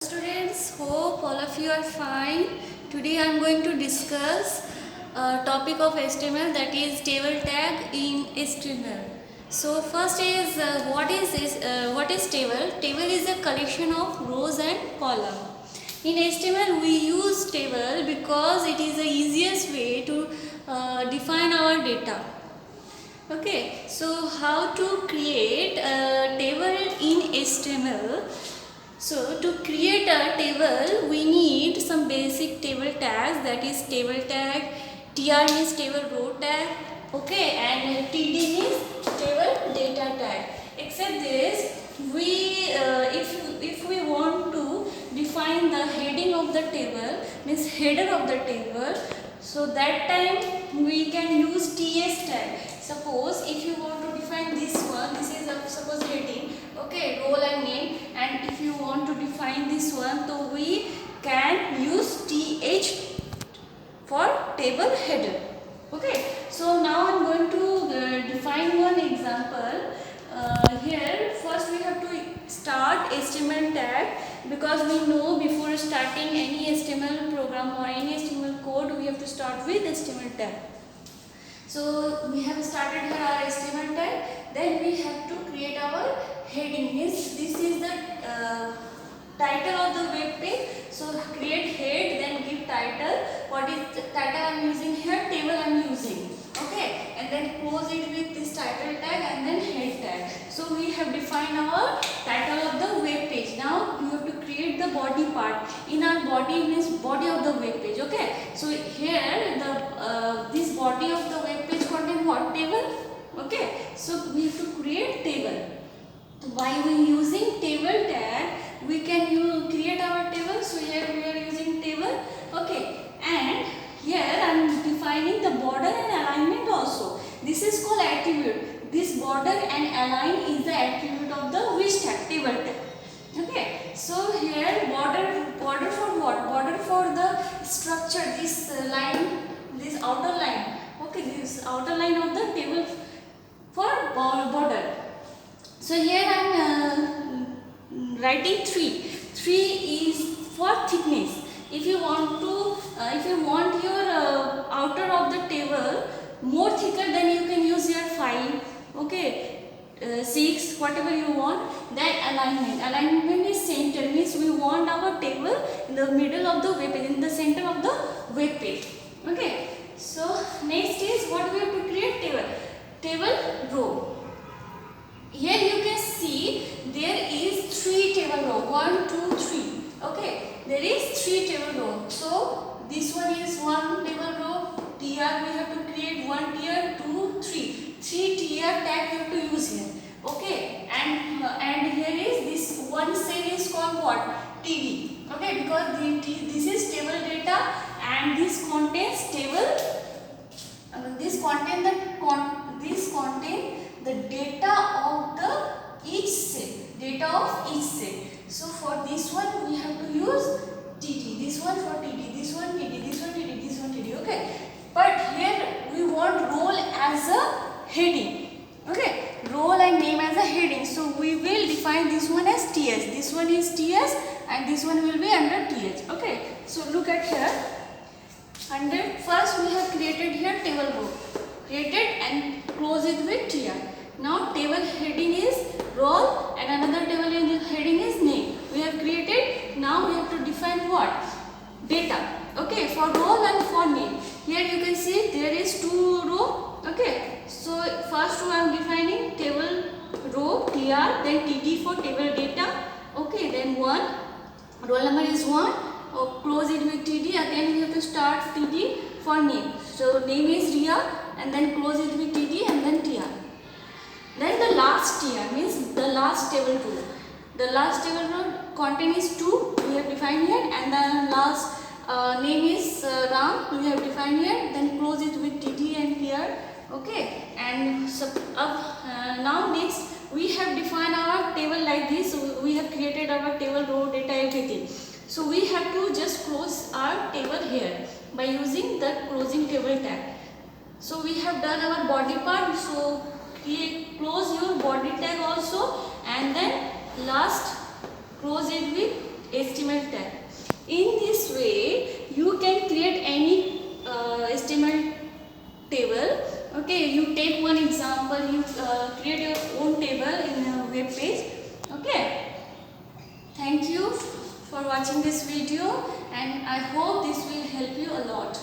Students, hope all of you are fine. Today I am going to discuss a topic of HTML, that is table tag in HTML. So first is what is table? Table is a collection of rows and columns. In HTML we use table because it is the easiest way to define our data. Okay, so how to create a table in HTML? So to create a table, we need some basic table tags, that is table tag, tr is table row tag, okay, and td is table data tag. Except this, if we want to define the heading of the table, means header of the table, so that time we can use ts tag. Suppose if you want to define this one, this is suppose heading, okay, role and name, and if you want to define this one, so we can use th for table header. Okay, so now I am going to define one example. Here first we have to start HTML tag, because we know before starting any HTML program or any HTML code we have to start with HTML tag. So we have started here our HTML tag. Then we have to create our heading. This is the title of the web page. So create head, then give title. What is the title I am using here? Table I am using. Okay, and then close it with this title tag and then head tag. So we have defined our title of the web page. Now we have to create the body part. In our body means body of the web page. Okay, so here the this body of the web page contain what? Table. Okay, so we have to create table. By we using table tag, we can create our table. So here we are using table. Okay, and here I am defining the border and alignment also. This is called attribute. This border and align is the attribute of the which tag? Table tag. Okay, so here border for what? Border for the structure, this line, this outer line. Okay, this outer line of the table for border. So here I am writing 3. 3 is for thickness. If you want your outer of the table more thicker, then you can use your 5. Okay, 6, whatever you want. Then alignment is center, means we want our table in the middle of the web page, in the center of the web page. Okay, so next is what we have to create? Table row. Here you can see there is 3 table row, 1 2 3. Okay, there is 3 table row. So this one is 1 table row. Tr we have to create 1 tr, 2 3. 3 tr tag you have to use here. Okay, and here is this one cell is called what? td. Okay, because this is table data and this contains table. This contain the data of the each cell. Data of each cell. So for this one we have to use td. This one for td. This one td. This one td. This one td. Okay. But here we want role as a heading. Okay. Role and name as a heading. So we will define this one as ts. This one is ts and this one will be under th. Okay. So look at here. First we have created here table row. Created and close it with tr. Now table heading is role and another table heading is name. We have created. Now we have to define what? Data. Okay, for role and for name. Here you can see there is 2 row. Okay, so first row I am defining table row tr, then td for table data. Okay, then 1. Roll number is 1. Close it with td. Again we have to start td for name. So name is Ria and then close it with td and then tr. Then the last tr means the last table row. The last table row content is 2. We have defined here, and the last name is Ram. We have defined here. Then close it with td and tr. Okay, and so now next we have defined our table like this. So we have created our table row data everything. So we have to just close our table here by using the closing table tag. So we have done our body part. So close your body tag also, and then last close it with HTML tag. In this way, you can create any HTML table. Okay, you take one example, you create your own table in a web page. Okay, thank you for watching this video, and I hope this will help you a lot.